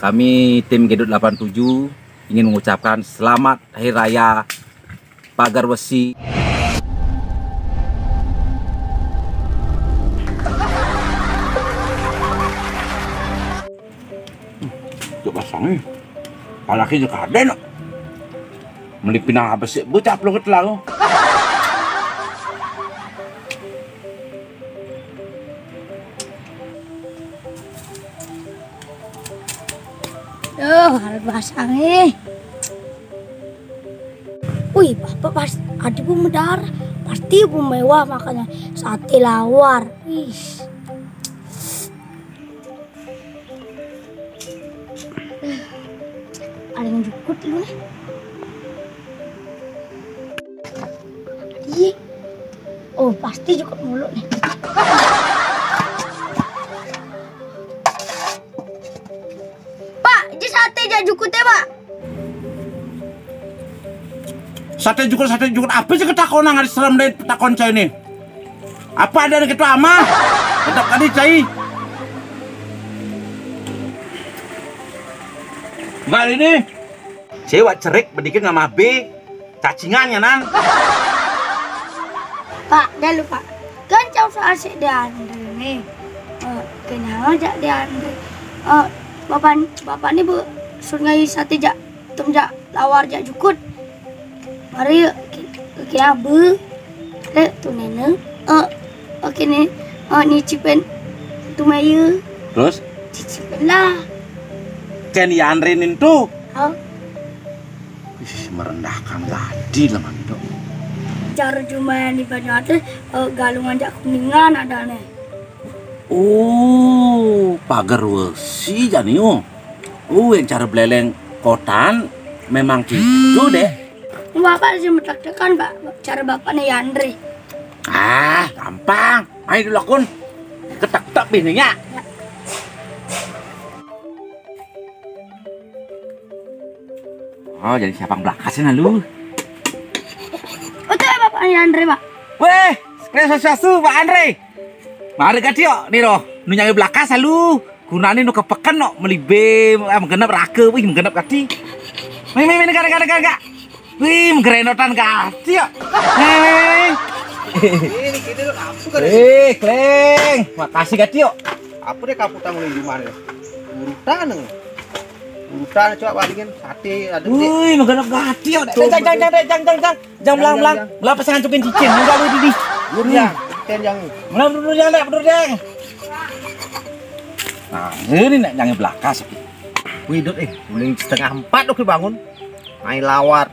Kami tim Gedut 87 ingin mengucapkan selamat Hari Raya Pagar Besi. Coba sangi, palaki juga ada no. Melipinang apa sih? Bocah peluk lalu. Harus basang Wih, bapak pas adik pun mendarah. Pasti pun mewah makanya sate lawar. Wih. Ada yang jukut dulu nih. Iya. Oh, pasti jukut mulu nih. Pak, ini sate aja jukutnya, Pak. Sate jukut apa sih ketakon nang serem deh takon cai ini? Apa ada gitu ama? Tetap kali cai. Nggak ini. Cewek cerik bedikin sama B cacingannya nan. Pak, dah lupa. Kan jauh asik dia nih. Kenapa jak dia bapak ni bu sungai sate jak tumjak lawar jak jukut. Mari kita bu le tu nene oke ni nyicipin tu mayu. Terus Cicipin lah. Ken Yanrinin tuh. Ih, merendahkan gadi lah mando. Cara cuma yang di Banyuwangi galungan jak kuningan ada nih. Oh, pagar wesi jani yang cara beleleng kotan memang gitu deh. Bapak sih mentaktikan Pak, cara bapaknya Yandri. Ah, gampang. Ayo dilakun. Ketak-tak bininya. Oh, jadi siapa yang belakasnya lu? Oh, itu ya bapaknya Yandri, Pak. Weh, sesuatu Pak Andre. Mari gati yo, nih roh. Nu nyanyi belakas lu. Gunane nu kepekan no melibe menggenap rake, wih menggenap gati. Mimi gara. Wih, menggerenotan gati yo. Ini kita lo kapu kan? Kleng. Makasih gati yo. Apa deh kapu tamu di mana? Urutan coba balikin sate ada. Wih, menggenap gati yo. Jang belang. Belah pesangan cukin cicin. Enggak lu di. Urang, yang. Belah bedur jang. Nah, ini nek jangan belakas. Wih, dot mulai 3:30 oke bangun. Main lawar,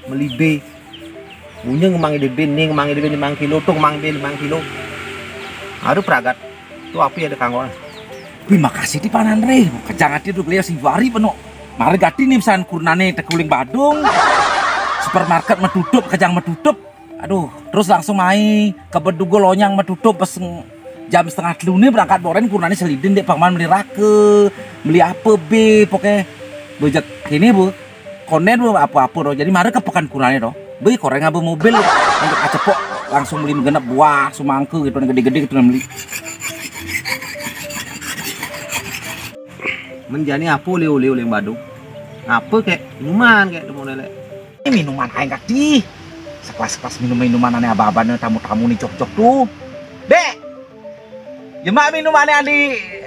melibe. Punya ngemangi de bening, ngemangi de 5 kilo, tuh ngemangi de 5 kilo. Aduh peragat. Tuh api ada kanggo. Wih, makasih di Panan Re. Kejang hati tuh beliau si wari penuh. Mari gati nih pesan kurnane tekuling Badung. Supermarket metutup, kejang metutup. Aduh, terus langsung main ke Bedugo Lonyang metutup pesen jam 2:30 nih berangkat boren kurnane selidin dek Bang Man beli rake, beli apa be, pokoknya budget ini bu, konen bu apa-apa doh. Jadi mari ke pekan kurnane doh. Be koreng abu mobil untuk acepok langsung beli menggenap buah sumangke gitu gede-gede gitu beli. Menjani apa oleh Badung? Apa kayak minuman kayak mau lele. Ini minuman aing gati. Sekelas-kelas minuman aneh abah-abahnya tamu-tamu nih cok-cok tuh. Dek, jemak minumannya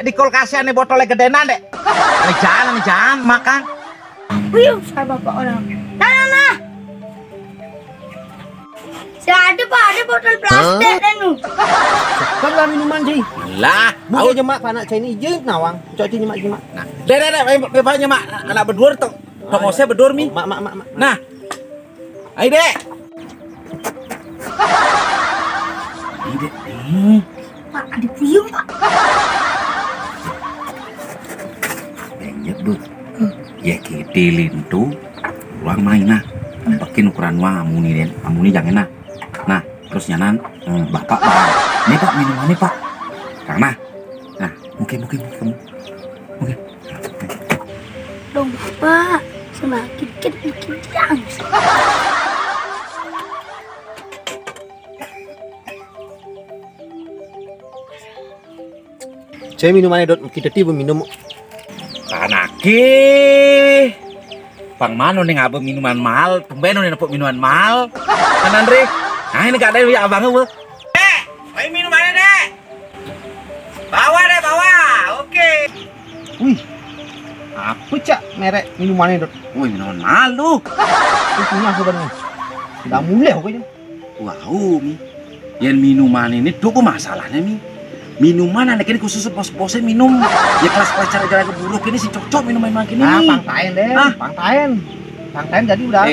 di kulkasnya nih botolnya gedenan dek. Ini jangan makan. Wih, saya bapak orang. Nah. Saya ada Pak, ada botol plastik dan nu. Kan lah minuman sih. Lah, Mau jemak panak saya ini je nawang. Coba jemak. Nah, dek, bebas nyemak anak berdua tuh. Tongosnya berdua mi. Mak. Nah, ayo dek. Ayo dek. Pak, ada puyung Pak. Nyebut. Ya kitilin tuh. Ruang main nah. Bikin ukuran amuni den. Amuni jangan nah. Nah, terus nyanan bapak Pak. Ini Pak minumannya Pak. Karena nah, mungkin. Dong Bapak, semakin dikit makin jang. Saya minumannya dot kita tiba minum. Janake pang mano nih ngabe minuman mahal, tumben nih nepuk minuman mahal. Kan Andre? Nah ini gak ada ya abang gue. Main minumannya dek. Bawa deh bawa, oke. Wih, apa cak merek minumannya dot? Wih minuman mahal tuh. Itu punya aku bener. Udah mulai aku aja. Wow mi, yang minuman ini tuh kok masalahnya mi. Minuman anak ini khusus bos-bosnya minum. Ya kelas-kelas cara keburuk ini si cocok minuman gini. Ah, pangtain deh, pangtain jadi udah.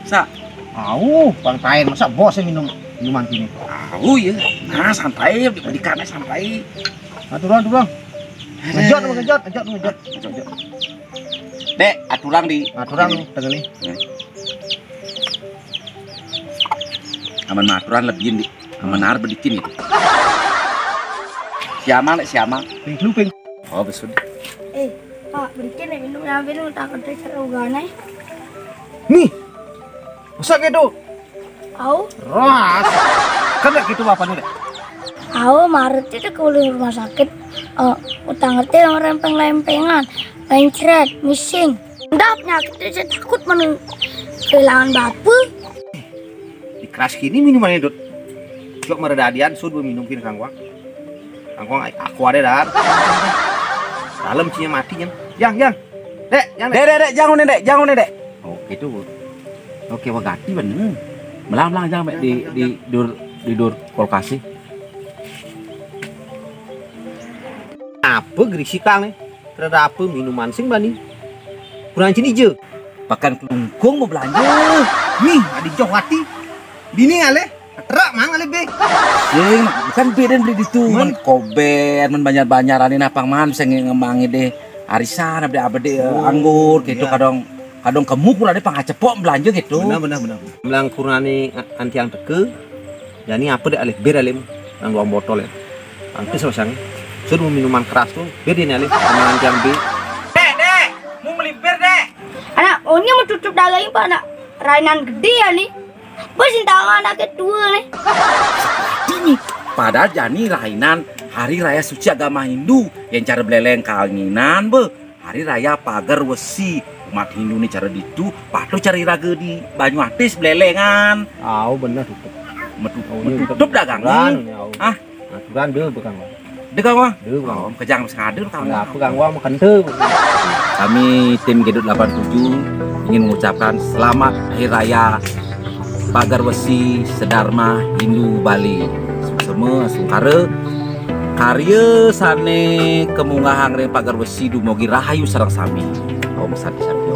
Sa, pangtain masa bos yang minum minuman gini? ya. Nah santai, dikannya santai. Turun. Ngejot. Dek, aturan di. Aturan tengah nih. Aman aturan lebihin di. Aman har bedikin itu. Siapa? Ping. Oh besul. Pak, berikan ya minum takut seru gane. Nih, masa gitu? Au, Ras, kan gitu apa nih dek? au Maret itu ke rumah sakit. Utang ngerti yang lempeng-lempengan, pencret, missing. Ndap penyakit itu saya takut kehilangan bapu. Di keras gini minumannya dot. Cok meredadian sudah minum kini kangkuang aku ada dah. Dalam cinya matinya. Yang. Dek, jangan dek. Oh itu. Oke, wah ganti bener. Melang jangan di dur kulkas sih. Apa gerisi kang nih? Terhadap apa minuman sing bani? Kurang cini je. Pakan kelungkung mau belanja. Nih, adi jauh hati. Bini ngale. Terak mang ngale be. Sing, bukan beda beli itu. Men kober, men banyak-banyaran ini apang man bisa ngemangi deh. Arisan abde anggur gitu kadang kemuk udah pang cepok belanja gitu. Benar. Melang kurani anti yang teke. Jadi apa deh alih bir alih nang 2 botol ya. Nanti selesai. Suruh minuman keras tuh. Beda nih alih sama anti yang B. Dek, mau beli bir dek. Anak, ini mau tutup dagangnya pak anak. Rainan gede ya nih. Bos tangan anak kedua nih. Ini padahal jani rainan hari raya suci agama Hindu yang cara beleleng kalinginan hari raya pagar wesi umat Hindu nih cara ditu patut cari raga di Banyuatis belelengan. Bener tutup. Tutup dagangan. Aturan deh bukan. Dekang wah. Deh bukan. Kejang sengadir kamu. Nggak pegang wah makan tuh. Kami tim Gedut 87 ingin mengucapkan selamat hari raya Pagar Wesi Sedharma Hindu Bali. Semua sungkara karya sane kemungahang reng Pagar Wesi dumugi rahayu sareng sami. Om Santi Santi.